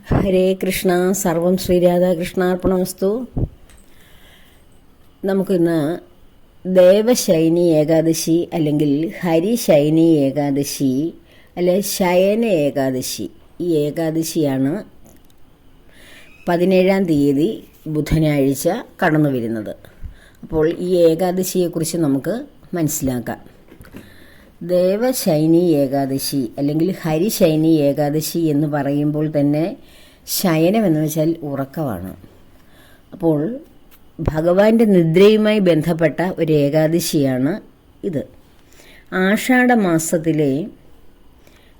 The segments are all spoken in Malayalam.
ഹരേ കൃഷ്ണ. സർവം ശ്രീരാധാകൃഷ്ണാർപ്പണമസ്തു. നമുക്കിന്ന് ദേവശൈനി ഏകാദശി അല്ലെങ്കിൽ ഹരിശൈനി ഏകാദശി അല്ലെ ശയന ഏകാദശി, ഈ ഏകാദശിയാണ് 17-ാം തീയതി ബുധനാഴ്ച കടന്നു വരുന്നത്. അപ്പോൾ ഈ ഏകാദശിയെക്കുറിച്ച് നമുക്ക് മനസ്സിലാക്കാം. ദേവശൈനി ഏകാദശി അല്ലെങ്കിൽ ഹരിശൈനി ഏകാദശി എന്ന് പറയുമ്പോൾ തന്നെ ശയനം എന്ന് വെച്ചാൽ ഉറക്കമാണ്. അപ്പോൾ ഭഗവാന്റെ നിദ്രയുമായി ബന്ധപ്പെട്ട ഒരു ഏകാദശിയാണ് ഇത്. ആഷാഢമാസത്തിലെ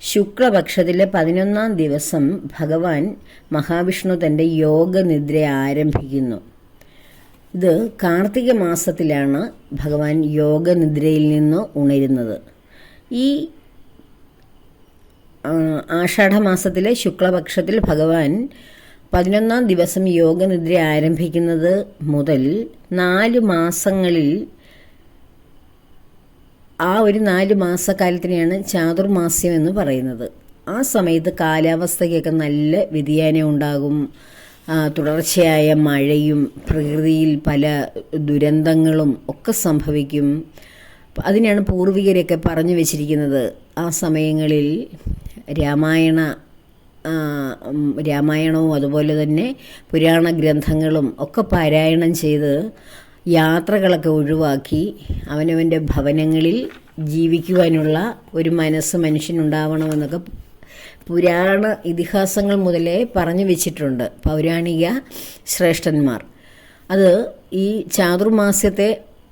ശുക്ലപക്ഷത്തിലെ 11-ാം ദിവസം ഭഗവാൻ മഹാവിഷ്ണു തൻ്റെ യോഗനിദ്ര ആരംഭിക്കുന്നു. ഇത് കാർത്തിക മാസത്തിലാണ് ഭഗവാൻ യോഗനിദ്രയിൽ നിന്ന് ഉണരുന്നത്. ഈ ആഷാഢമാസത്തിലെ ശുക്ലപക്ഷത്തിൽ ഭഗവാൻ 11-ാം ദിവസം യോഗനിദ്ര ആരംഭിക്കുന്നത് മുതൽ 4 മാസങ്ങളിൽ ആ ഒരു 4 മാസക്കാലത്തിനെയാണ് ചാതുർമാസ്യം എന്ന് പറയുന്നത്. ആ സമയത്ത് കാലാവസ്ഥയ്ക്കൊക്കെ നല്ല വ്യതിയാനം ഉണ്ടാകും. തുടർച്ചയായ മഴയും പ്രകൃതിയിൽ പല ദുരന്തങ്ങളും ഒക്കെ സംഭവിക്കും. അതിനാണ് പൂർവികരൊക്കെ പറഞ്ഞു വച്ചിരിക്കുന്നത്. ആ സമയങ്ങളിൽ രാമായണവും അതുപോലെ തന്നെ പുരാണ ഗ്രന്ഥങ്ങളും ഒക്കെ പാരായണം ചെയ്ത് യാത്രകളൊക്കെ ഒഴിവാക്കി അവനവൻ്റെ ഭവനങ്ങളിൽ ജീവിക്കുവാനുള്ള ഒരു മനസ്സ് മനുഷ്യനുണ്ടാവണമെന്നൊക്കെ പുരാണ ഇതിഹാസങ്ങൾ മുതലേ പറഞ്ഞു വെച്ചിട്ടുണ്ട് പൗരാണിക ശ്രേഷ്ഠന്മാർ. അത് ഈ ചാതുർമാസ്യത്തെ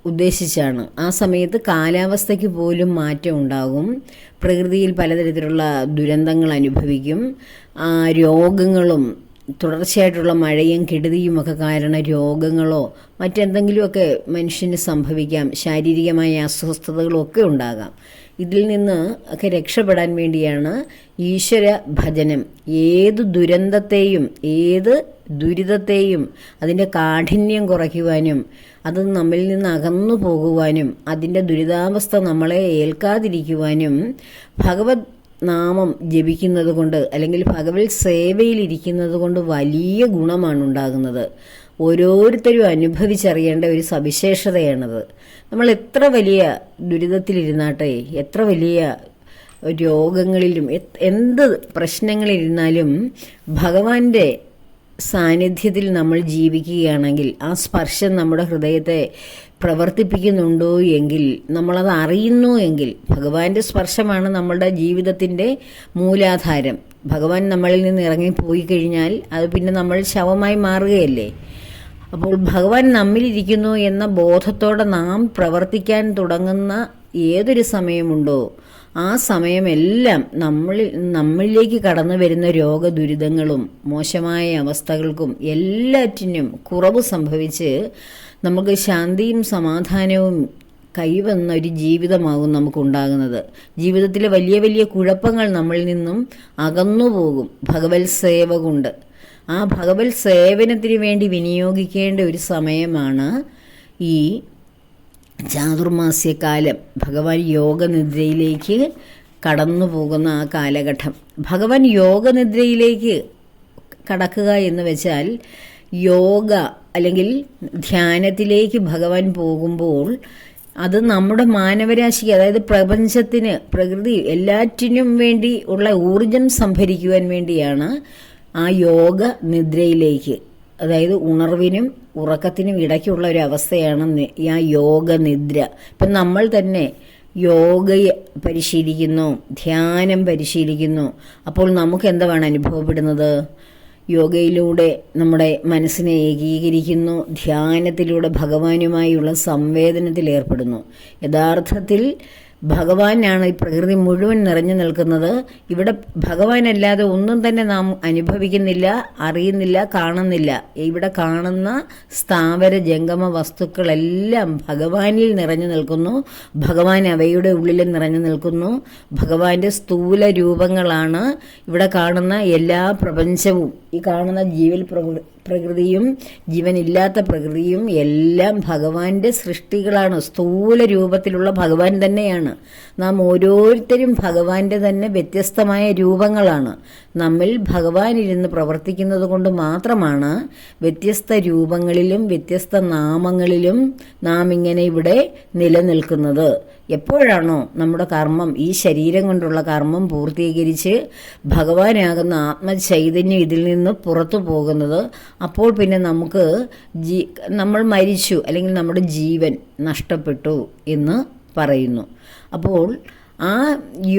ഉദ്ദേശിച്ചാണ്. ആ സമയത്ത് കാലാവസ്ഥയ്ക്ക് പോലും മാറ്റം ഉണ്ടാകും. പ്രകൃതിയിൽ പലതരത്തിലുള്ള ദുരന്തങ്ങൾ അനുഭവിക്കും. രോഗങ്ങളും തുടർച്ചയായിട്ടുള്ള മഴയും കെടുതിയും ഒക്കെ കാരണം രോഗങ്ങളോ മറ്റെന്തെങ്കിലുമൊക്കെ മനുഷ്യന് സംഭവിക്കാം. ശാരീരികമായ അസ്വസ്ഥതകളും ഒക്കെ ഉണ്ടാകാം. ഇതിൽ നിന്ന് ഒക്കെ രക്ഷപ്പെടാൻ വേണ്ടിയാണ് ഈശ്വര ഭജനം. ഏത് ദുരന്തത്തെയും ഏത് ദുരിതത്തെയും അതിൻ്റെ കാഠിന്യം കുറയ്ക്കുവാനും അത് നമ്മിൽ നിന്ന് അകന്നു പോകുവാനും അതിൻ്റെ ദുരിതാവസ്ഥ നമ്മളെ ഏൽക്കാതിരിക്കുവാനും ഭഗവത് നാമം ജപിക്കുന്നത് കൊണ്ട് അല്ലെങ്കിൽ ഭഗവത് സേവയിലിരിക്കുന്നത് കൊണ്ട് വലിയ ഗുണമാണ് ഉണ്ടാകുന്നത്. ഓരോരുത്തരും അനുഭവിച്ചറിയേണ്ട ഒരു സവിശേഷതയാണത്. നമ്മൾ എത്ര വലിയ ദുരിതത്തിലിരുന്നാട്ടെ, എത്ര വലിയ രോഗങ്ങളിലും എന്ത് പ്രശ്നങ്ങളിലിരുന്നാലും ഭഗവാന്റെ സാന്നിധ്യത്തിൽ നമ്മൾ ജീവിക്കുകയാണെങ്കിൽ ആ സ്പർശം നമ്മുടെ ഹൃദയത്തെ പ്രവർത്തിപ്പിക്കുന്നുണ്ടോ എങ്കിൽ, നമ്മളത് അറിയുന്നു എങ്കിൽ, ഭഗവാന്റെ സ്പർശമാണ് നമ്മളുടെ ജീവിതത്തിൻ്റെ മൂലാധാരം. ഭഗവാൻ നമ്മളിൽ നിന്ന് ഇറങ്ങിപ്പോയി കഴിഞ്ഞാൽ അത് പിന്നെ നമ്മൾ ശവമായി മാറുകയല്ലേ. അപ്പോൾ ഭഗവാൻ നമ്മിലിരിക്കുന്നു എന്ന ബോധത്തോടെ നാം പ്രവർത്തിക്കാൻ തുടങ്ങുന്ന ഏതൊരു സമയമുണ്ടോ ആ സമയമെല്ലാം നമ്മളിലേക്ക് കടന്നു വരുന്ന രോഗദുരിതങ്ങളും മോശമായ അവസ്ഥകൾക്കും എല്ലാറ്റിനും കുറവ് സംഭവിച്ച് നമുക്ക് ശാന്തിയും സമാധാനവും കൈവന്ന ഒരു ജീവിതമാകും നമുക്കുണ്ടാകുന്നത്. ജീവിതത്തിലെ വലിയ വലിയ കുഴപ്പങ്ങൾ നമ്മളിൽ നിന്നും അകന്നുപോകും ഭഗവത് സേവ കൊണ്ട്. ആ ഭഗവത് സേവനത്തിന് വേണ്ടി വിനിയോഗിക്കേണ്ട ഒരു സമയമാണ് ഈ ചാതുർമാസ്യകാലം. ഭഗവാൻ യോഗനിദ്രയിലേക്ക് കടന്നു പോകുന്ന ആ കാലഘട്ടം. ഭഗവാൻ യോഗനിദ്രയിലേക്ക് കടക്കുക എന്ന് വെച്ചാൽ യോഗ അല്ലെങ്കിൽ ധ്യാനത്തിലേക്ക് ഭഗവാൻ പോകുമ്പോൾ അത് നമ്മുടെ മാനവരാശിക്ക്, അതായത് പ്രപഞ്ചത്തിന്, പ്രകൃതി എല്ലാറ്റിനും വേണ്ടി ഉള്ള ഊർജം സംഭരിക്കുവാൻ വേണ്ടിയാണ് ആ യോഗ നിദ്രയിലേക്ക്, അതായത് ഉണർവിനും ഉറക്കത്തിനും ഇടയ്ക്കുള്ള ഒരു അവസ്ഥയാണ് ആ യോഗനിദ്ര. ഇപ്പം നമ്മൾ തന്നെ യോഗ പരിശീലിക്കുന്നു, ധ്യാനം പരിശീലിക്കുന്നു. അപ്പോൾ നമുക്ക് എന്താണ് അനുഭവപ്പെടുന്നത്? യോഗയിലൂടെ നമ്മുടെ മനസ്സിനെ ഏകീകരിക്കുന്നു, ധ്യാനത്തിലൂടെ ഭഗവാനുമായുള്ള സംവേദനത്തിൽ ഏർപ്പെടുന്നു. യഥാർത്ഥത്തിൽ ഭഗവാനാണ് ഈ പ്രകൃതി മുഴുവൻ നിറഞ്ഞു നിൽക്കുന്നത്. ഇവിടെ ഭഗവാനല്ലാതെ ഒന്നും തന്നെ നാം അനുഭവിക്കുന്നില്ല, അറിയുന്നില്ല, കാണുന്നില്ല. ഇവിടെ കാണുന്ന സ്ഥാവര ജംഗമ വസ്തുക്കളെല്ലാം ഭഗവാനിൽ നിറഞ്ഞു നിൽക്കുന്നു. ഭഗവാൻ അവയുടെ ഉള്ളിൽ നിറഞ്ഞു നിൽക്കുന്നു. ഭഗവാന്റെ സ്ഥൂല രൂപങ്ങളാണ് ഇവിടെ കാണുന്ന എല്ലാ പ്രപഞ്ചവും. ഈ കാണുന്ന പ്രകൃതിയും ജീവനില്ലാത്ത പ്രകൃതിയും എല്ലാം ഭഗവാന്റെ സൃഷ്ടികളാണ്. സ്ഥൂല രൂപത്തിലുള്ള ഭഗവാൻ തന്നെയാണ്. നാം ഓരോരുത്തരും ഭഗവാന്റെ തന്നെ വ്യത്യസ്തമായ രൂപങ്ങളാണ്. നമ്മിൽ ഭഗവാൻ ഇരുന്ന് പ്രവർത്തിക്കുന്നത് കൊണ്ട് മാത്രമാണ് വ്യത്യസ്ത രൂപങ്ങളിലും വ്യത്യസ്ത നാമങ്ങളിലും നാം ഇങ്ങനെ ഇവിടെ നിലനിൽക്കുന്നത്. എപ്പോഴാണോ നമ്മുടെ കർമ്മം, ഈ ശരീരം കൊണ്ടുള്ള കർമ്മം പൂർത്തീകരിച്ച് ഭഗവാനാകുന്ന ആത്മചൈതന്യം ഇതിൽ നിന്ന് പുറത്തു പോകുന്നത്, അപ്പോൾ പിന്നെ നമുക്ക് നമ്മൾ മരിച്ചു അല്ലെങ്കിൽ നമ്മുടെ ജീവൻ നഷ്ടപ്പെട്ടു എന്ന് പറയുന്നു. അപ്പോൾ ആ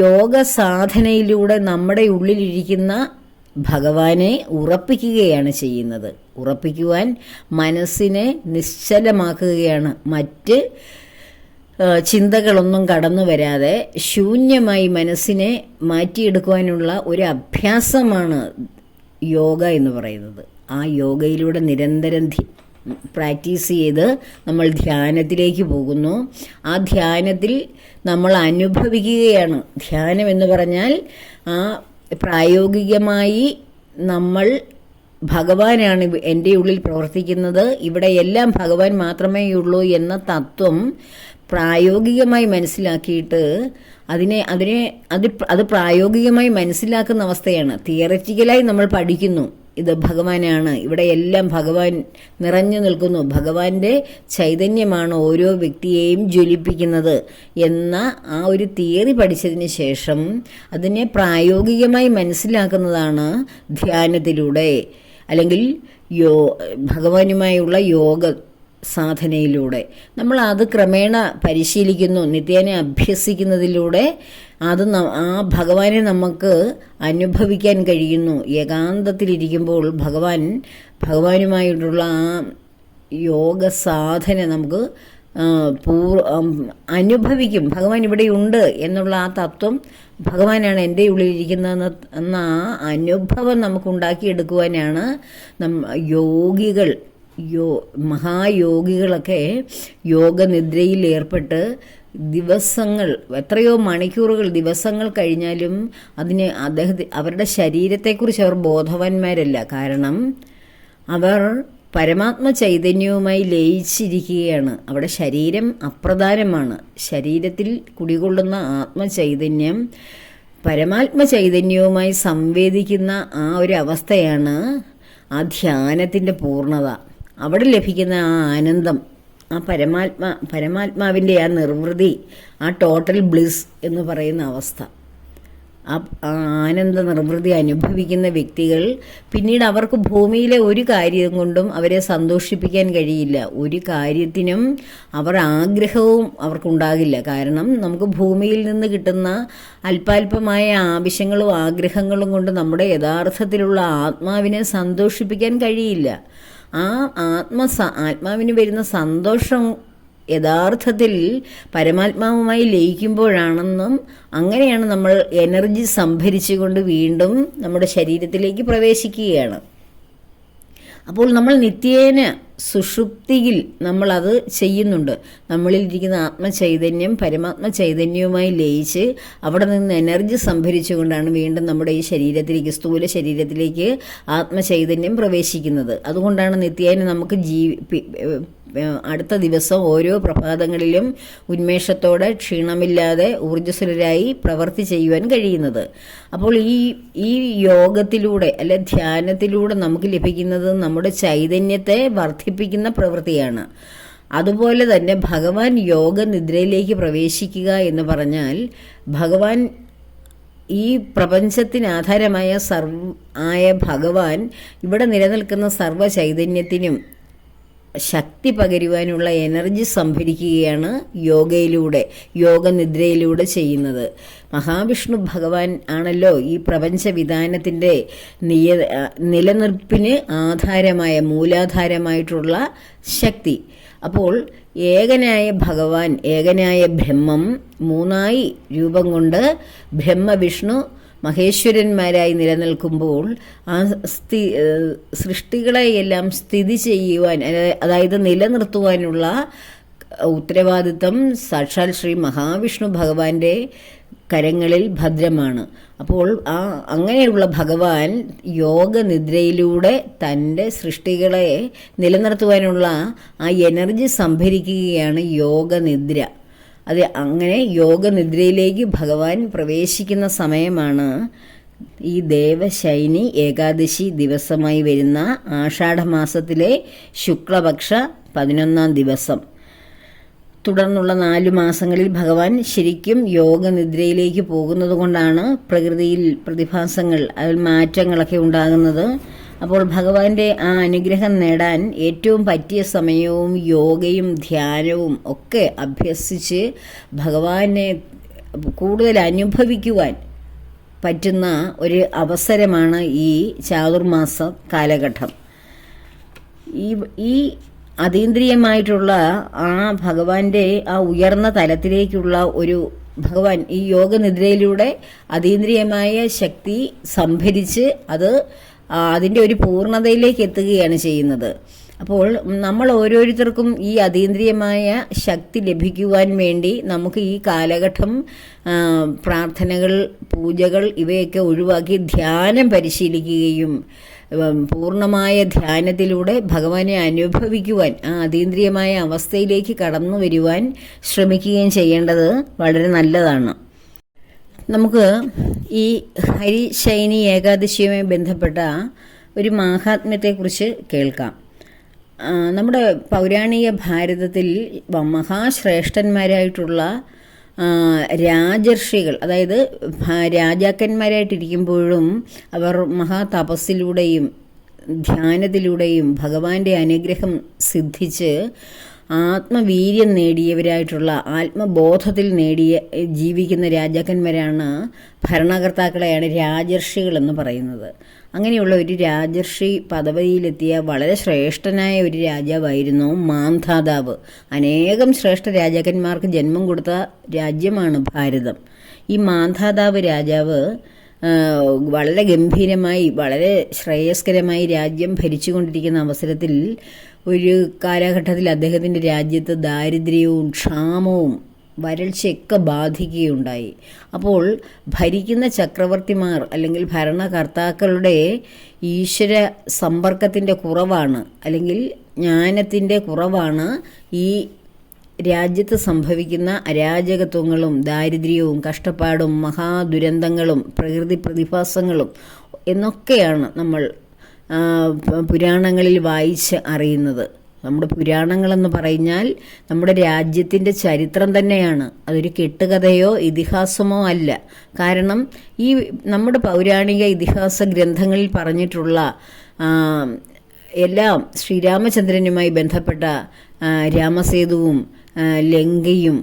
യോഗ സാധനയിലൂടെ നമ്മുടെ ഉള്ളിലിരിക്കുന്ന ഭഗവാനെ ഉറപ്പിക്കുകയാണ് ചെയ്യുന്നത്. ഉറപ്പിക്കുവാൻ മനസ്സിനെ നിശ്ചലമാക്കുകയാണ്. മറ്റ് ചിന്തകളൊന്നും കടന്നു വരാതെ ശൂന്യമായി മനസ്സിനെ മാറ്റിയെടുക്കുവാനുള്ള ഒരു അഭ്യാസമാണ് യോഗ എന്ന് പറയുന്നത്. ആ യോഗയിലൂടെ നിരന്തരം പ്രാക്ടീസ് ചെയ്ത് നമ്മൾ ധ്യാനത്തിലേക്ക് പോകുന്നു. ആ ധ്യാനത്തിൽ നമ്മൾ അനുഭവിക്കുകയാണ്. ധ്യാനം എന്ന് പറഞ്ഞാൽ ആ പ്രായോഗികമായി നമ്മൾ ഭഗവാനാണ് എൻ്റെ ഉള്ളിൽ പ്രവർത്തിക്കുന്നത്, ഇവിടെ എല്ലാം ഭഗവാൻ മാത്രമേ ഉള്ളൂ എന്ന തത്വം പ്രായോഗികമായി മനസ്സിലാക്കിയിട്ട് അത് പ്രായോഗികമായി മനസ്സിലാക്കുന്ന അവസ്ഥയാണ്. തിയററ്റിക്കലായി നമ്മൾ പഠിക്കുന്നു, ഇത് ഭഗവാനാണ്, ഇവിടെ എല്ലാം ഭഗവാൻ നിറഞ്ഞു നിൽക്കുന്നു, ഭഗവാന്റെ ചൈതന്യമാണ് ഓരോ വ്യക്തിയെയും ജ്വലിപ്പിക്കുന്നത് എന്ന ആ ഒരു തിയറി പഠിച്ചതിന് ശേഷം അതിനെ പ്രായോഗികമായി മനസ്സിലാക്കുന്നതാണ് ധ്യാനത്തിലൂടെ അല്ലെങ്കിൽ ഭഗവാനുമായുള്ള യോഗ സാധനയിലൂടെ. നമ്മൾ അത് ക്രമേണ പരിശീലിക്കുന്നു, നിത്യേന അഭ്യസിക്കുന്നതിലൂടെ ആ ഭഗവാനെ നമുക്ക് അനുഭവിക്കാൻ കഴിയുന്നു. ഏകാന്തത്തിലിരിക്കുമ്പോൾ ഭഗവാനുമായിട്ടുള്ള ആ യോഗ സാധന നമുക്ക് അനുഭവിക്കും. ഭഗവാൻ ഇവിടെയുണ്ട് എന്നുള്ള ആ തത്വം, ഭഗവാനാണ് എൻ്റെ ഉള്ളിലിരിക്കുന്നതെന്ന് എന്ന ആ അനുഭവം നമുക്ക് ഉണ്ടാക്കിയെടുക്കുവാനാണ് യോഗികൾ മഹായോഗികളൊക്കെ യോഗനിദ്രയിൽ ഏർപ്പെട്ട് ദിവസങ്ങൾ, എത്രയോ മണിക്കൂറുകൾ, ദിവസങ്ങൾ കഴിഞ്ഞാലും അവരുടെ ശരീരത്തെക്കുറിച്ച് അവർ ബോധവാന്മാരല്ല. കാരണം അവർ പരമാത്മ ചൈതന്യവുമായി ലയിച്ചിരിക്കുകയാണ്. അവിടെ ശരീരം അപ്രധാനമാണ്. ശരീരത്തിൽ കുടികൊള്ളുന്ന ആത്മചൈതന്യം പരമാത്മ ചൈതന്യവുമായി സംവേദിക്കുന്ന ആ ഒരു അവസ്ഥയാണ് ആ ധ്യാനത്തിൻ്റെ പൂർണ്ണത. അവിടെ ലഭിക്കുന്ന ആ ആനന്ദം, ആ പരമാത്മാവിൻ്റെ ആ നിർവൃതി, ആ ടോട്ടൽ ബ്ലിസ് എന്ന് പറയുന്ന അവസ്ഥ, ആ ആനന്ദ നിർവൃതി അനുഭവിക്കുന്ന വ്യക്തികൾ പിന്നീട് അവർക്ക് ഭൂമിയിലെ ഒരു കാര്യം കൊണ്ടും അവരെ സന്തോഷിപ്പിക്കാൻ കഴിയില്ല. ഒരു കാര്യത്തിനും ആഗ്രഹവും അവർക്കുണ്ടാകില്ല. കാരണം നമുക്ക് ഭൂമിയിൽ നിന്ന് കിട്ടുന്ന അല്പാൽപമായ ആവശ്യങ്ങളും ആഗ്രഹങ്ങളും കൊണ്ട് നമ്മുടെ യഥാർത്ഥത്തിലുള്ള ആത്മാവിനെ സന്തോഷിപ്പിക്കാൻ കഴിയില്ല. ആ ആത്മാവിന് വരുന്ന സന്തോഷം യഥാർത്ഥത്തിൽ പരമാത്മാവുമായി ലയിക്കുമ്പോഴാണെന്നും അങ്ങനെയാണ് നമ്മൾ എനർജി സംഭരിച്ചുകൊണ്ട് വീണ്ടും നമ്മുടെ ശരീരത്തിലേക്ക് പ്രവേശിക്കുകയാണ്. അപ്പോൾ നമ്മൾ നിത്യേന സുഷുപ്തിയിൽ നമ്മളത് ചെയ്യുന്നുണ്ട്. നമ്മളിലിരിക്കുന്ന ആത്മചൈതന്യം പരമാത്മ ചൈതന്യവുമായി ലയിച്ച് അവിടെ നിന്ന് എനർജി സംഭരിച്ചുകൊണ്ടാണ് വീണ്ടും നമ്മുടെ ഈ ശരീരത്തിലേക്ക്, സ്ഥൂല ശരീരത്തിലേക്ക് ആത്മചൈതന്യം പ്രവേശിക്കുന്നത്. അതുകൊണ്ടാണ് നിത്യേന നമുക്ക് അടുത്ത ദിവസം ഓരോ പ്രഭാതങ്ങളിലും ഉന്മേഷത്തോടെ ക്ഷീണമില്ലാതെ ഊർജ്ജസ്വലരായി പ്രവൃത്തി ചെയ്യുവാൻ കഴിയുന്നത്. അപ്പോൾ ഈ യോഗത്തിലൂടെ അല്ലെ ധ്യാനത്തിലൂടെ നമുക്ക് ലഭിക്കുന്നത് നമ്മുടെ ചൈതന്യത്തെ വർദ്ധിപ്പിക്കുന്ന പ്രവൃത്തിയാണ്. അതുപോലെ തന്നെ ഭഗവാൻ യോഗനിദ്രയിലേക്ക് പ്രവേശിക്കുക എന്ന് പറഞ്ഞാൽ ഭഗവാൻ ഈ പ്രപഞ്ചത്തിന് ആധാരമായ ഭഗവാൻ ഇവിടെ നിലനിൽക്കുന്ന സർവ്വ ചൈതന്യത്തിനും ശക്തി പകരുവാനുള്ള എനർജി സംഭരിക്കുകയാണ് യോഗനിദ്രയിലൂടെ ചെയ്യുന്നത്. മഹാവിഷ്ണു ഭഗവാൻ ആണല്ലോ ഈ പ്രപഞ്ചവിധാനത്തിൻ്റെ നിലനിൽപ്പിന് മൂലാധാരമായിട്ടുള്ള ശക്തി. അപ്പോൾ ഏകനായ ഭഗവാൻ, ഏകനായ ബ്രഹ്മം മൂന്നായി രൂപം കൊണ്ട് ബ്രഹ്മവിഷ്ണു മഹേശ്വരന്മാരായി നിലനിൽക്കുമ്പോൾ ആ സൃഷ്ടികളെയെല്ലാം സ്ഥിതി ചെയ്യുവാൻ, അതായത് നിലനിർത്തുവാനുള്ള ഉത്തരവാദിത്വം സാക്ഷാൽ ശ്രീ മഹാവിഷ്ണു ഭഗവാന്റെ കരങ്ങളിൽ ഭദ്രമാണ്. അപ്പോൾ അങ്ങനെയുള്ള ഭഗവാൻ യോഗനിദ്രയിലൂടെ തൻ്റെ സൃഷ്ടികളെ നിലനിർത്തുവാനുള്ള ആ എനർജി സംഭരിക്കുകയാണ് യോഗനിദ്ര. അങ്ങനെ യോഗനിദ്രയിലേക്ക് ഭഗവാൻ പ്രവേശിക്കുന്ന സമയമാണ് ഈ ദേവശൈനി ഏകാദശി ദിവസമായി വരുന്ന ആഷാഢമാസത്തിലെ ശുക്ലപക്ഷ 11-ാം ദിവസം. തുടർന്നുള്ള 4 മാസങ്ങളിൽ ഭഗവാൻ ശരിക്കും യോഗനിദ്രയിലേക്ക് പോകുന്നത് കൊണ്ടാണ് പ്രകൃതിയിൽ പ്രതിഭാസങ്ങൾ, അതിൽ മാറ്റങ്ങളൊക്കെ ഉണ്ടാകുന്നത്. അപ്പോൾ ഭഗവാന്റെ ആ അനുഗ്രഹം നേടാൻ ഏറ്റവും പറ്റിയ സമയവും യോഗയും ധ്യാനവും ഒക്കെ അഭ്യസിച്ച് ഭഗവാനെ കൂടുതൽ അനുഭവിക്കുവാൻ പറ്റുന്ന ഒരു അവസരമാണ് ഈ ചാതുർമാസ കാലഘട്ടം. ഈ അതീന്ദ്രിയമായിട്ടുള്ള ആ ഭഗവാന്റെ ആ ഉയർന്ന തലത്തിലേക്കുള്ള ഒരു ഭഗവാൻ ഈ യോഗനിദ്രയിലൂടെ അതീന്ദ്രിയമായ ശക്തി സംഭരിച്ച് അതിൻ്റെ ഒരു പൂർണ്ണതയിലേക്ക് എത്തുകയാണ് ചെയ്യുന്നത്. അപ്പോൾ നമ്മൾ ഓരോരുത്തർക്കും ഈ അതീന്ദ്രിയമായ ശക്തി ലഭിക്കുവാൻ വേണ്ടി നമുക്ക് ഈ കാലഘട്ടം പ്രാർത്ഥനകൾ, പൂജകൾ ഇവയൊക്കെ ഒഴിവാക്കി ധ്യാനം പരിശീലിക്കുകയും പൂർണ്ണമായ ധ്യാനത്തിലൂടെ ഭഗവാനെ അനുഭവിക്കുവാൻ, ആ അതീന്ദ്രിയമായ അവസ്ഥയിലേക്ക് കടന്നു വരുവാൻ ശ്രമിക്കുകയും ചെയ്യേണ്ടത് വളരെ നല്ലതാണ്. നമുക്ക് ഈ ഹരിശൈനി ഏകാദശിയുമായി ബന്ധപ്പെട്ട ഒരു മാഹാത്മ്യത്തെക്കുറിച്ച് കേൾക്കാം. നമ്മുടെ പൗരാണിക ഭാരതത്തിൽ മഹാശ്രേഷ്ഠന്മാരായിട്ടുള്ള രാജർഷികൾ, അതായത് രാജാക്കന്മാരായിട്ടിരിക്കുമ്പോഴും അവർ മഹാതപസ്സിലൂടെയും ധ്യാനത്തിലൂടെയും ഭഗവാന്റെ അനുഗ്രഹം സിദ്ധിച്ച് ആത്മവീര്യം നേടിയവരായിട്ടുള്ള, ആത്മബോധത്തിൽ ജീവിക്കുന്ന രാജാക്കന്മാരാണ്, ഭരണകർത്താക്കളെയാണ് രാജർഷികൾ എന്ന് പറയുന്നത്. അങ്ങനെയുള്ള ഒരു രാജർഷി പദവിയിലെത്തിയ വളരെ ശ്രേഷ്ഠനായ ഒരു രാജാവായിരുന്നു മാന്ധാതാവ്. അനേകം ശ്രേഷ്ഠ രാജാക്കന്മാർക്ക് ജന്മം കൊടുത്ത രാജ്യമാണ് ഭാരതം. ഈ മാന്ധാതാവ് രാജാവ് വളരെ ഗംഭീരമായി, വളരെ ശ്രേയസ്കരമായി രാജ്യം ഭരിച്ചുകൊണ്ടിരിക്കുന്ന അവസരത്തിൽ ഒരു കാലഘട്ടത്തിൽ അദ്ദേഹത്തിൻ്റെ രാജ്യത്ത് ദാരിദ്ര്യവും ക്ഷാമവും വരൾച്ചയൊക്കെ ബാധിക്കുകയുണ്ടായി. അപ്പോൾ ഭരിക്കുന്ന ചക്രവർത്തിമാർ അല്ലെങ്കിൽ ഭരണകർത്താക്കളുടെ ഈശ്വര സമ്പർക്കത്തിൻ്റെ കുറവാണ്, അല്ലെങ്കിൽ ജ്ഞാനത്തിൻ്റെ കുറവാണ് ഈ രാജ്യത്ത് സംഭവിക്കുന്ന അരാജകത്വങ്ങളും ദാരിദ്ര്യവും കഷ്ടപ്പാടും മഹാദുരന്തങ്ങളും പ്രകൃതി പ്രതിഭാസങ്ങളും എന്നൊക്കെയാണ് നമ്മൾ പുരാണങ്ങളിൽ വായിച്ച് അറിയുന്നത്. നമ്മുടെ പുരാണങ്ങളെന്ന് പറഞ്ഞാൽ നമ്മുടെ രാജ്യത്തിൻ്റെ ചരിത്രം തന്നെയാണ്. അതൊരു കെട്ടുകഥയോ ഇതിഹാസമോ അല്ല. കാരണം ഈ നമ്മുടെ പൗരാണിക ഇതിഹാസ ഗ്രന്ഥങ്ങളിൽ പറഞ്ഞിട്ടുള്ള എല്ലാം ശ്രീരാമചന്ദ്രനുമായി ബന്ധപ്പെട്ട രാമസേതുവും ലങ്കയും,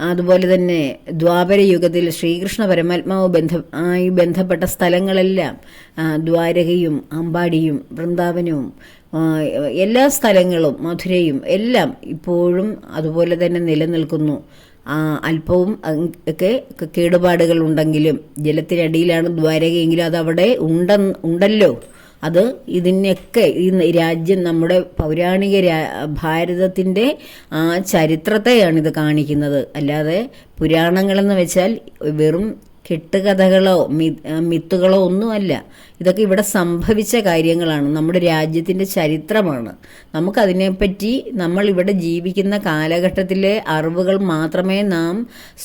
അതുപോലെ തന്നെ ദ്വാപരയുഗത്തിൽ ശ്രീകൃഷ്ണ പരമാത്മാവ് ബന്ധപ്പെട്ട സ്ഥലങ്ങളെല്ലാം, ദ്വാരകയും അമ്പാടിയും വൃന്ദാവനവും എല്ലാ സ്ഥലങ്ങളും, മധുരയും എല്ലാം ഇപ്പോഴും അതുപോലെ തന്നെ നിലനിൽക്കുന്നു. അല്പവും ഒക്കെ കേടുപാടുകൾ ഉണ്ടെങ്കിലും, ജലത്തിനടിയിലാണ് ദ്വാരകയെങ്കിലും അതവിടെ ഉണ്ടല്ലോ. അത് ഇതിനൊക്കെ ഈ രാജ്യം, നമ്മുടെ പൗരാണിക ഭാരതത്തിൻ്റെ ആ ചരിത്രത്തെയാണിത് കാണിക്കുന്നത്. അല്ലാതെ പുരാണങ്ങളെന്ന് വെച്ചാൽ വെറും കെട്ടുകഥകളോ മിത്തുകളോ ഒന്നുമല്ല. ഇതൊക്കെ ഇവിടെ സംഭവിച്ച കാര്യങ്ങളാണ്, നമ്മുടെ രാജ്യത്തിൻ്റെ ചരിത്രമാണ്. നമുക്കതിനെപ്പറ്റി നമ്മൾ ഇവിടെ ജീവിക്കുന്ന കാലഘട്ടത്തിലെ അറിവുകൾ മാത്രമേ നാം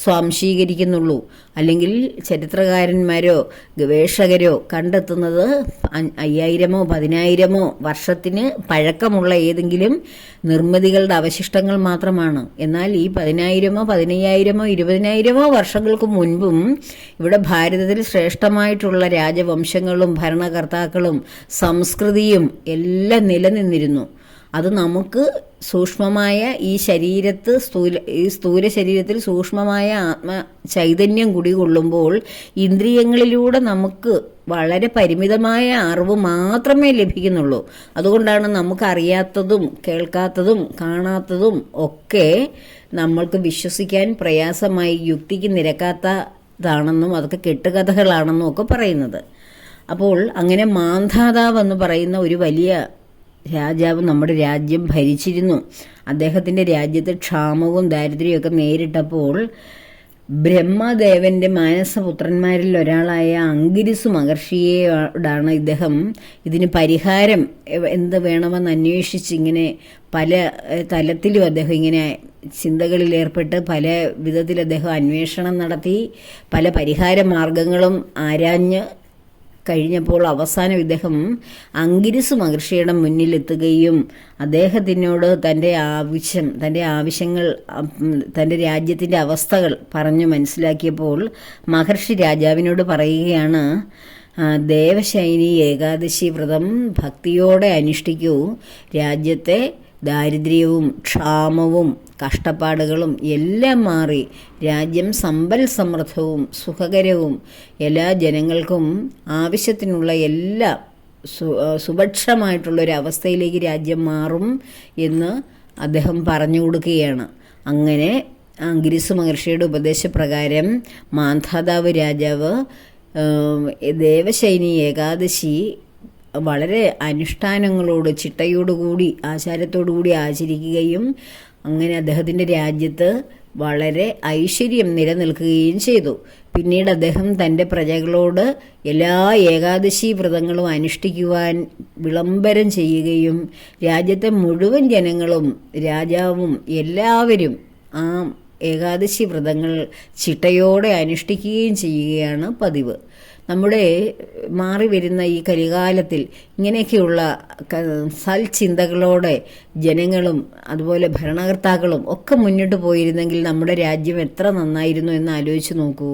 സ്വാംശീകരിക്കുന്നുള്ളൂ. അല്ലെങ്കിൽ ചരിത്രകാരന്മാരോ ഗവേഷകരോ കണ്ടെത്തുന്നത് 5000-ഓ 10,000-ഓ വർഷത്തിന് പഴക്കമുള്ള ഏതെങ്കിലും നിർമ്മിതികളുടെ അവശിഷ്ടങ്ങൾ മാത്രമാണ്. എന്നാൽ ഈ 10,000-ഓ 15,000-ഓ 20,000-ഓ വർഷങ്ങൾക്ക് മുൻപും ഇവിടെ ഭാരതത്തിൽ ശ്രേഷ്ഠമായിട്ടുള്ള രാജവംശങ്ങളും ഭരണകർത്താക്കളും സംസ്കൃതിയും എല്ലാം നിലനിന്നിരുന്നു. അത് നമുക്ക് സൂക്ഷ്മമായ ഈ സ്ഥൂല ശരീരത്തിൽ സൂക്ഷ്മമായ ആത്മ ചൈതന്യം കുടികൊള്ളുമ്പോൾ ഇന്ദ്രിയങ്ങളിലൂടെ നമുക്ക് വളരെ പരിമിതമായ അറിവ് മാത്രമേ ലഭിക്കുന്നുള്ളൂ. അതുകൊണ്ടാണ് നമുക്കറിയാത്തതും കേൾക്കാത്തതും കാണാത്തതും ഒക്കെ നമ്മൾക്ക് വിശ്വസിക്കാൻ പ്രയാസമായി, യുക്തിക്ക് നിരക്കാത്തതാണെന്നും അതൊക്കെ കെട്ടുകഥകളാണെന്നും ഒക്കെ പറയുന്നത്. അപ്പോൾ അങ്ങനെ മാന്ധാതാവ് എന്ന് പറയുന്ന ഒരു വലിയ രാജാവ് നമ്മുടെ രാജ്യം ഭരിച്ചിരുന്നു. അദ്ദേഹത്തിൻ്റെ രാജ്യത്ത് ക്ഷാമവും ദാരിദ്ര്യമൊക്കെ നേരിട്ടപ്പോൾ ബ്രഹ്മദേവന്റെ മാനസപുത്രന്മാരിൽ ഒരാളായ അങ്കിരിസു മഹർഷിയോടാണ് ഇദ്ദേഹം ഇതിന് പരിഹാരം എന്ത് വേണമെന്ന് അന്വേഷിച്ച് ഇങ്ങനെ പല തലത്തിലും അദ്ദേഹം ഇങ്ങനെ ചിന്തകളിൽ ഏർപ്പെട്ട് പല വിധത്തിൽ അദ്ദേഹം അന്വേഷണം നടത്തി പല പരിഹാര മാർഗങ്ങളും ആരാഞ്ഞ് കഴിഞ്ഞപ്പോൾ അവസാനം ഇദ്ദേഹം അങ്കിരിസ് മഹർഷിയുടെ മുന്നിലെത്തുകയും അദ്ദേഹത്തിനോട് തൻ്റെ ആവശ്യങ്ങൾ, തൻ്റെ രാജ്യത്തിൻ്റെ അവസ്ഥകൾ പറഞ്ഞു മനസ്സിലാക്കിയപ്പോൾ മഹർഷി രാജാവിനോട് പറയുകയാണ്, ദേവശൈനി ഏകാദശി വ്രതം ഭക്തിയോടെ അനുഷ്ഠിക്കൂ. രാജ്യത്തെ ദാരിദ്ര്യവും ക്ഷാമവും കഷ്ടപ്പാടുകളും എല്ലാം മാറി രാജ്യം സമ്പൽ സമൃദ്ധവും സുഖകരവും എല്ലാ ജനങ്ങൾക്കും ആവശ്യത്തിനുള്ള എല്ലാ സുഭിക്ഷമായിട്ടുള്ളൊരവസ്ഥയിലേക്ക് രാജ്യം മാറും എന്ന് അദ്ദേഹം പറഞ്ഞു കൊടുക്കുകയാണ്. അങ്ങനെ അങ്കിരിസ് മഹർഷിയുടെ ഉപദേശപ്രകാരം മാന്ധാതാവ് രാജാവ് ദേവശൈനി ഏകാദശി വളരെ അനുഷ്ഠാനങ്ങളോട് ചിട്ടയോടുകൂടി ആചാരത്തോടുകൂടി ആചരിക്കുകയും അങ്ങനെ അദ്ദേഹത്തിൻ്റെ രാജ്യത്ത് വളരെ ഐശ്വര്യം നിലനിൽക്കുകയും ചെയ്തു. പിന്നീട് അദ്ദേഹം തൻ്റെ പ്രജകളോട് എല്ലാ ഏകാദശി വ്രതങ്ങളും അനുഷ്ഠിക്കുവാൻ വിളംബരം ചെയ്യുകയും രാജ്യത്തെ മുഴുവൻ ജനങ്ങളും രാജാവും എല്ലാവരും ആ ഏകാദശി വ്രതങ്ങൾ ചിട്ടയോടെ അനുഷ്ഠിക്കുകയും ചെയ്യുകയാണ് പതിവ്. നമ്മുടെ മാറി വരുന്ന ഈ കലികാലത്തിൽ ഇങ്ങനെയൊക്കെയുള്ള സൽചിന്തകളോടെ ജനങ്ങളും അതുപോലെ ഭരണകർത്താക്കളും ഒക്കെ മുന്നോട്ട് പോയിരുന്നെങ്കിൽ നമ്മുടെ രാജ്യം എത്ര നന്നായിരുന്നു എന്ന് ആലോചിച്ച് നോക്കൂ.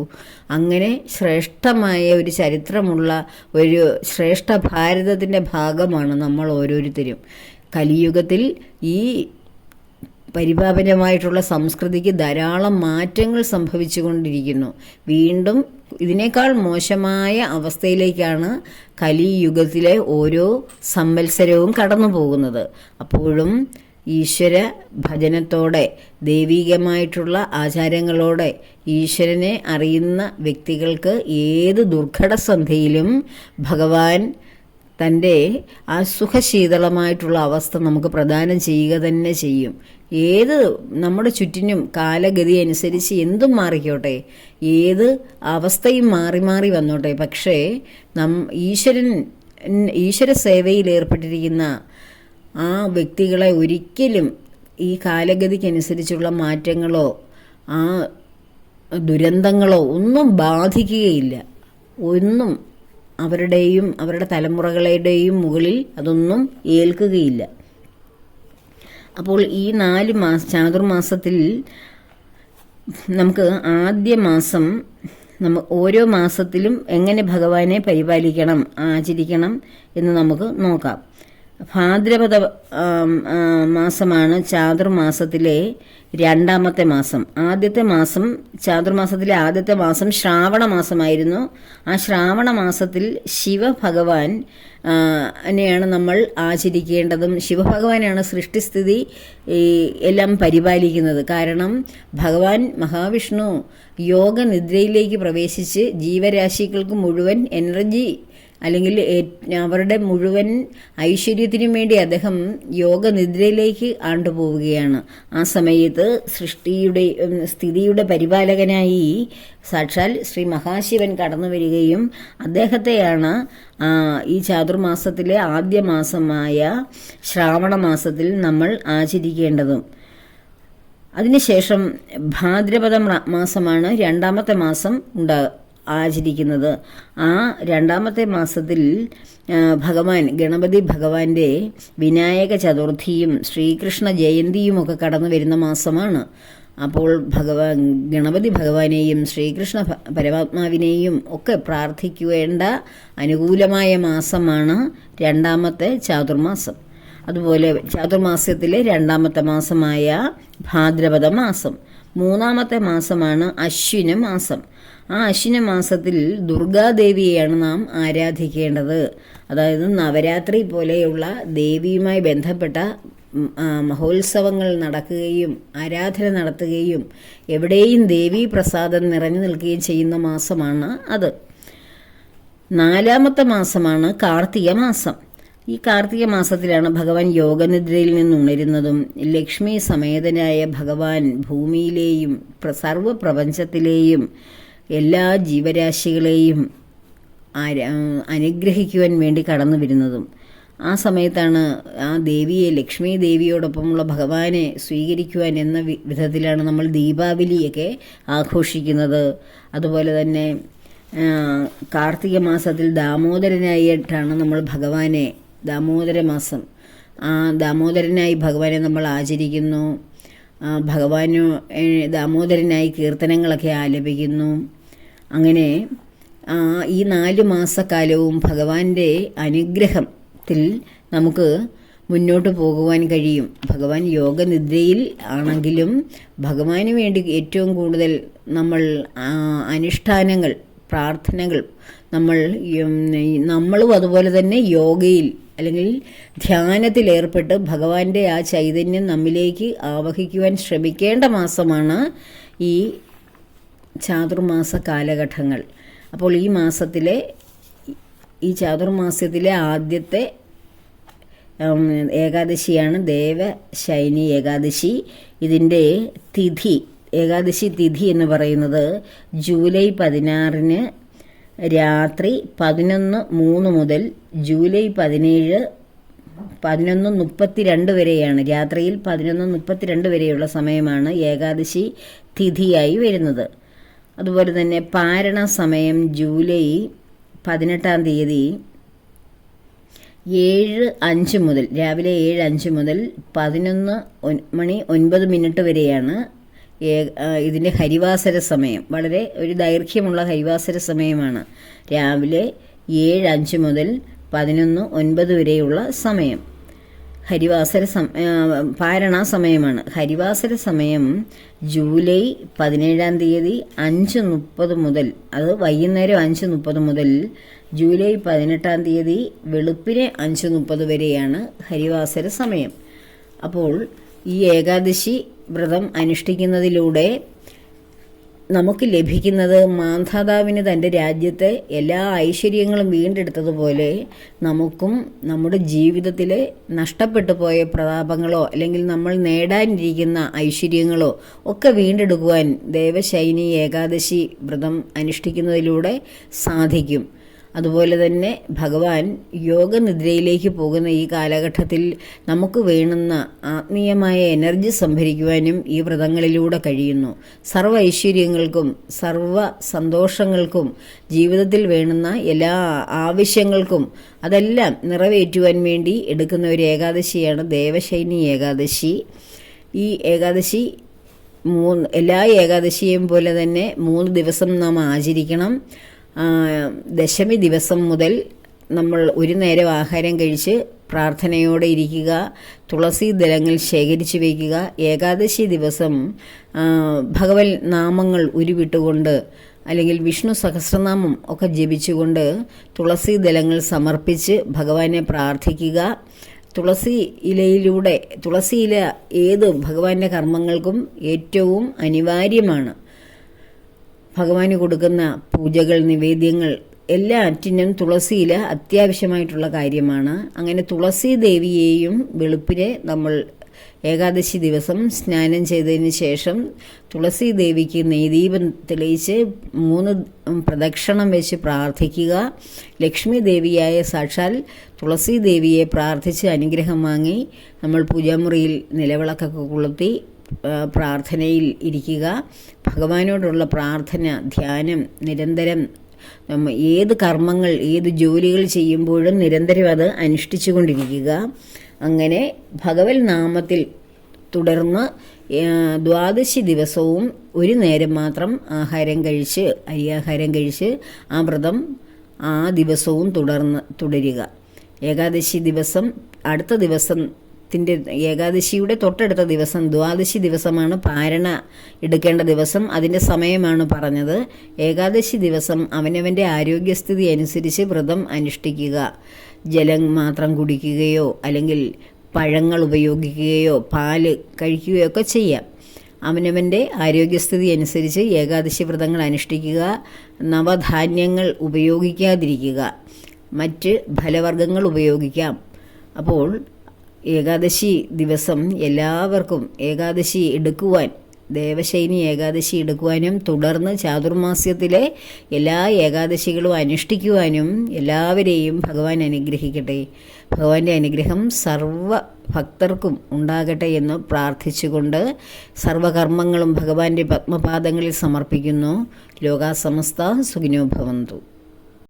അങ്ങനെ ശ്രേഷ്ഠമായ ഒരു ചരിത്രമുള്ള ഒരു ശ്രേഷ്ഠ ഭാരതത്തിൻ്റെ ഭാഗമാണ് നമ്മൾ ഓരോരുത്തരും. കലിയുഗത്തിൽ ഈ പരിപാവനമായിട്ടുള്ള സംസ്കൃതിക്ക് ധാരാളം മാറ്റങ്ങൾ സംഭവിച്ചുകൊണ്ടിരിക്കുന്നു. വീണ്ടും ഇതിനേക്കാൾ മോശമായ അവസ്ഥയിലേക്കാണ് കലിയുഗത്തിലെ ഓരോ സംവത്സരവും കടന്നു പോകുന്നത്. അപ്പോഴും ഈശ്വര ഭജനത്തോടെ ദൈവികമായിട്ടുള്ള ആചാരങ്ങളോടെ ഈശ്വരനെ അറിയുന്ന വ്യക്തികൾക്ക് ഏത് ദുർഘടസന്ധിയിലും ഭഗവാൻ തൻ്റെ ആ സുഖശീതളമായിട്ടുള്ള അവസ്ഥ നമുക്ക് പ്രദാനം ചെയ്യുക തന്നെ ചെയ്യും. ഏത് നമ്മുടെ ചുറ്റിനും കാലഗതി അനുസരിച്ച് എന്തും മാറിക്കോട്ടെ, ഏത് അവസ്ഥയും മാറി മാറി വന്നോട്ടെ, പക്ഷേ ഈശ്വര സേവയിൽ ഏർപ്പെട്ടിരിക്കുന്ന ആ വ്യക്തികളെ ഒരിക്കലും ഈ കാലഗതിക്കനുസരിച്ചുള്ള മാറ്റങ്ങളോ ആ ദുരന്തങ്ങളോ ഒന്നും ബാധിക്കുകയില്ല. ഒന്നും അവരുടെയും അവരുടെ തലമുറകളുടെയും മുകളിൽ അതൊന്നും ഏൽക്കുകയില്ല. അപ്പോൾ ഈ 4 ചാതുർമാസത്തിൽ നമുക്ക് ആദ്യ മാസം ഓരോ മാസത്തിലും എങ്ങനെ ഭഗവാനെ പരിപാലിക്കണം, ആചരിക്കണം എന്ന് നമുക്ക് നോക്കാം. ഭാദ്രപദ മാസമാണ് ചാതുർമാസത്തിലെ 2ാമത്തെ മാസം. ആദ്യത്തെ മാസം, ചാതുർമാസത്തിലെ ആദ്യത്തെ മാസം ശ്രാവണ മാസമായിരുന്നു. ആ ശ്രാവണ മാസത്തിൽ ശിവഭഗവാൻ നെയാണ് നമ്മൾ ആചരിക്കേണ്ടതും. ശിവഭഗവാനാണ് സൃഷ്ടിസ്ഥിതി എല്ലാം പരിപാലിക്കുന്നത്. കാരണം ഭഗവാൻ മഹാവിഷ്ണു യോഗനിദ്രയിലേക്ക് പ്രവേശിച്ച് ജീവരാശികൾക്ക് മുഴുവൻ എനർജി അല്ലെങ്കിൽ അവരുടെ മുഴുവൻ ഐശ്വര്യത്തിനും വേണ്ടി അദ്ദേഹം യോഗനിദ്രയിലേക്ക് ആണ്ടുപോവുകയാണ്. ആ സമയത്ത് സ്ഥിതിയുടെ പരിപാലകനായി സാക്ഷാൽ ശ്രീ മഹാശിവൻ കടന്നു വരികയും അദ്ദേഹത്തെയാണ് ഈ ചാതുർമാസത്തിലെ ആദ്യ മാസമായ ശ്രാവണ മാസത്തിൽ നമ്മൾ ആചരിക്കേണ്ടതും. അതിനുശേഷം ഭാദ്രപദ മാസമാണ് 2ാമത്തെ മാസം ആചരിക്കുന്നത്. ആ 2ാമത്തെ മാസത്തിൽ ഗണപതി ഭഗവാന്റെ വിനായക ചതുർത്ഥിയും ശ്രീകൃഷ്ണ ജയന്തിയുമൊക്കെ കടന്നു വരുന്ന മാസമാണ്. അപ്പോൾ ഗണപതി ഭഗവാനെയും ശ്രീകൃഷ്ണ പരമാത്മാവിനെയും ഒക്കെ പ്രാർത്ഥിക്കേണ്ട അനുകൂലമായ മാസമാണ് 2ാമത്തെ ചാതുർമാസം. അതുപോലെ ചാതുർമാസത്തിലെ 2ാമത്തെ മാസമായ ഭാദ്രപദ മാസം. 3ാമത്തെ മാസമാണ് അശ്വിന മാസം. ആ അശ്വിന മാസത്തിൽ ദുർഗാദേവിയെയാണ് നാം ആരാധിക്കേണ്ടത്. അതായത് നവരാത്രി പോലെയുള്ള ദേവിയുമായി ബന്ധപ്പെട്ട മഹോത്സവങ്ങൾ നടക്കുകയും ആരാധന നടത്തുകയും എവിടെയും ദേവീ പ്രസാദം നിറഞ്ഞു നിൽക്കുകയും ചെയ്യുന്ന മാസമാണ് അത്. 4ാമത്തെ മാസമാണ് കാർത്തിക മാസം. ഈ കാർത്തിക മാസത്തിലാണ് ഭഗവാൻ യോഗനിദ്രയിൽ നിന്നുണരുന്നതും ലക്ഷ്മി സമേതനായ ഭഗവാൻ ഭൂമിയിലെയും സർവപ്രപഞ്ചത്തിലെയും എല്ലാ ജീവരാശികളെയും അനുഗ്രഹിക്കുവാൻ വേണ്ടി കടന്നു വരുന്നതും. ആ സമയത്താണ് ആ ദേവിയെ, ലക്ഷ്മി ദേവിയോടൊപ്പമുള്ള ഭഗവാനെ സ്വീകരിക്കുവാൻ എന്ന വിധത്തിലാണ് നമ്മൾ ദീപാവലിയൊക്കെ ആഘോഷിക്കുന്നത്. അതുപോലെ തന്നെ കാർത്തിക മാസത്തിൽ ദാമോദരനായിട്ടാണ് നമ്മൾ ഭഗവാനെ, ദാമോദര മാസം, ദാമോദരനായി ഭഗവാനെ നമ്മൾ ആചരിക്കുന്നു. ഭഗവാനു ദാമോദരനായി കീർത്തനങ്ങളൊക്കെ ആലപിക്കുന്നു. അങ്ങനെ ഈ 4 മാസക്കാലവും ഭഗവാന്റെ അനുഗ്രഹത്തിൽ നമുക്ക് മുന്നോട്ട് പോകുവാൻ കഴിയും. ഭഗവാൻ യോഗനിദ്രയിൽ ആണെങ്കിലും ഭഗവാന് വേണ്ടി ഏറ്റവും കൂടുതൽ നമ്മൾ അനുഷ്ഠാനങ്ങൾ, പ്രാർത്ഥനകൾ നമ്മളും അതുപോലെ തന്നെ യോഗയിൽ അല്ലെങ്കിൽ ധ്യാനത്തിൽ ഏർപ്പെട്ട് ഭഗവാന്റെ ആ ചൈതന്യം നമ്മിലേക്ക് ആവഹിക്കുവാൻ ശ്രമിക്കേണ്ട മാസമാണ് ഈ ചാതുർമാസ കാലഘട്ടങ്ങൾ. അപ്പോൾ ഈ ചാതുർമാസത്തിലെ ആദ്യത്തെ ഏകാദശിയാണ് ദേവശൈനി ഏകാദശി. ഇതിൻ്റെ തിഥി, ഏകാദശി തിഥി എന്ന് പറയുന്നത് ജൂലൈ 16 രാത്രി 11:03 മുതൽ ജൂലൈ 17 11:32 വരെയാണ്. രാത്രിയിൽ 11:32 വരെയുള്ള സമയമാണ് ഏകാദശി തിഥിയായി വരുന്നത്. അതുപോലെ തന്നെ പാരണ സമയം ജൂലൈ 18 തീയതി 7:05 മുതൽ, രാവിലെ 7:05 മുതൽ 11:09 വരെയാണ് ഇതിൻ്റെ ഹരിവാസര സമയം. വളരെ ഒരു ദൈർഘ്യമുള്ള ഹരിവാസര സമയമാണ്. രാവിലെ 7:05 മുതൽ 11:09 വരെയുള്ള സമയം പാരണ സമയമാണ്. ഹരിവാസര സമയം ജൂലൈ 17 തീയതി 5:30 മുതൽ, അത് വൈകുന്നേരം 5:30 മുതൽ ജൂലൈ 18 തീയതി വെളുപ്പിനെ 5:30 വരെയാണ് ഹരിവാസര സമയം. അപ്പോൾ ഈ ഏകാദശി വ്രതം അനുഷ്ഠിക്കുന്നതിലൂടെ നമുക്ക് ലഭിക്കുന്നത് മാതാവിന് തൻ്റെ രാജ്യത്തെ എല്ലാ ഐശ്വര്യങ്ങളും വീണ്ടെടുത്തതുപോലെ നമുക്കും നമ്മുടെ ജീവിതത്തിലെ നഷ്ടപ്പെട്ടു പോയ പ്രതാപങ്ങളോ അല്ലെങ്കിൽ നമ്മൾ നേടാനിരിക്കുന്ന ഐശ്വര്യങ്ങളോ ഒക്കെ വീണ്ടെടുക്കുവാൻ ദേവശൈനി ഏകാദശി വ്രതം അനുഷ്ഠിക്കുന്നതിലൂടെ സാധിക്കും. അതുപോലെ തന്നെ ഭഗവാൻ യോഗനിദ്രയിലേക്ക് പോകുന്ന ഈ കാലഘട്ടത്തിൽ നമുക്ക് വേണ്ടുന്ന ആത്മീയമായ എനർജി സംഭരിക്കുവാനും ഈ വ്രതങ്ങളിലൂടെ കഴിയുന്നു. സർവ്വ ഐശ്വര്യങ്ങൾക്കും സർവ്വ സന്തോഷങ്ങൾക്കും ജീവിതത്തിൽ വേണ്ടുന്ന എല്ലാ ആവശ്യങ്ങൾക്കും അതെല്ലാം നിറവേറ്റുവാൻ വേണ്ടി എടുക്കുന്ന ഒരു ഏകാദശിയാണ് ദേവശൈനി ഏകാദശി. ഈ ഏകാദശി എല്ലാ ഏകാദശിയെയും പോലെ തന്നെ 3 ദിവസം നാം ആചരിക്കണം. ദശമി ദിവസം മുതൽ നമ്മൾ ഒരു നേരം ആഹാരം കഴിച്ച് പ്രാർത്ഥനയോടെ ഇരിക്കുക, തുളസി ദളങ്ങൾ ശേഖരിച്ചു വയ്ക്കുക. ഏകാദശി ദിവസം ഭഗവൽ നാമങ്ങൾ ഉരുവിട്ടുകൊണ്ട് അല്ലെങ്കിൽ വിഷ്ണു സഹസ്രനാമം ഒക്കെ ജപിച്ചുകൊണ്ട് തുളസി ദളങ്ങൾ സമർപ്പിച്ച് ഭഗവാനെ പ്രാർത്ഥിക്കുക. തുളസി ഇല ഏത് ഭഗവാന്റെ കർമ്മങ്ങൾക്കും ഏറ്റവും അനിവാര്യമാണ്. ഭഗവാന് കൊടുക്കുന്ന പൂജകൾ, നിവേദ്യങ്ങൾ എല്ലാറ്റിനും തുളസി ഇല അത്യാവശ്യമായിട്ടുള്ള കാര്യമാണ്. അങ്ങനെ തുളസി ദേവിയെയും വെളുപ്പിനെ നമ്മൾ ഏകാദശി ദിവസം സ്നാനം ചെയ്തതിന് ശേഷം തുളസി ദേവിക്ക് നെയ്ദീപം തെളിയിച്ച് 3 പ്രദക്ഷിണം വെച്ച് പ്രാർത്ഥിക്കുക. ലക്ഷ്മി ദേവിയായ സാക്ഷാൽ തുളസി ദേവിയെ പ്രാർത്ഥിച്ച് അനുഗ്രഹം വാങ്ങി നമ്മൾ പൂജാമുറിയിൽ നിലവിളക്കൊക്കെ കൊളുത്തി പ്രാർത്ഥനയിൽ ഇരിക്കുക. ഭഗവാനോടുള്ള പ്രാർത്ഥന, ധ്യാനം നിരന്തരം ഏത് കർമ്മങ്ങൾ, ഏത് ജോലികൾ ചെയ്യുമ്പോഴും നിരന്തരം അത് അനുഷ്ഠിച്ചു കൊണ്ടിരിക്കുക. അങ്ങനെ ഭഗവൽ നാമത്തിൽ തുടർന്ന് 12 ദിവസവും ഒരു നേരം മാത്രം അരിയാഹാരം കഴിച്ച് ആ വ്രതം ആ ദിവസവും തുടരുക. ഏകാദശി ദിവസം, അടുത്ത ദിവസത്തിൻ്റെ ഏകാദശിയുടെ തൊട്ടടുത്ത ദിവസം 12 ദിവസമാണ് പാരണ എടുക്കേണ്ട ദിവസം. അതിൻ്റെ സമയമാണ് പറഞ്ഞത്. ഏകാദശി ദിവസം അവനവൻ്റെ ആരോഗ്യസ്ഥിതി അനുസരിച്ച് വ്രതം അനുഷ്ഠിക്കുക. ജലം മാത്രം കുടിക്കുകയോ അല്ലെങ്കിൽ പഴങ്ങൾ ഉപയോഗിക്കുകയോ പാല് കഴിക്കുകയോ ഒക്കെ ചെയ്യാം. അവനവൻ്റെ ആരോഗ്യസ്ഥിതി അനുസരിച്ച് ഏകാദശി വ്രതങ്ങൾ അനുഷ്ഠിക്കുക. നവധാന്യങ്ങൾ ഉപയോഗിക്കാതിരിക്കുക. മറ്റ് ഫലവർഗ്ഗങ്ങൾ ഉപയോഗിക്കാം. അപ്പോൾ ഏകാദശി ദിവസം എല്ലാവർക്കും ഏകാദശി എടുക്കുവാൻ ദേവശയനി ഏകാദശി എടുക്കുവാനും തുടർന്ന് ചാതുർമാസ്യത്തിലെ എല്ലാ ഏകാദശികളും അനുഷ്ഠിക്കുവാനും എല്ലാവരെയും ഭഗവാൻ അനുഗ്രഹിക്കട്ടെ. ഭഗവാന്റെ അനുഗ്രഹം സർവ ഭക്തർക്കും ഉണ്ടാകട്ടെ എന്ന് പ്രാർത്ഥിച്ചുകൊണ്ട് സർവകർമ്മങ്ങളും ഭഗവാന്റെ പത്മപാദങ്ങളിൽ സമർപ്പിക്കുന്നു. ലോകാ സമസ്ത സുഖിനോ ഭവന്തു.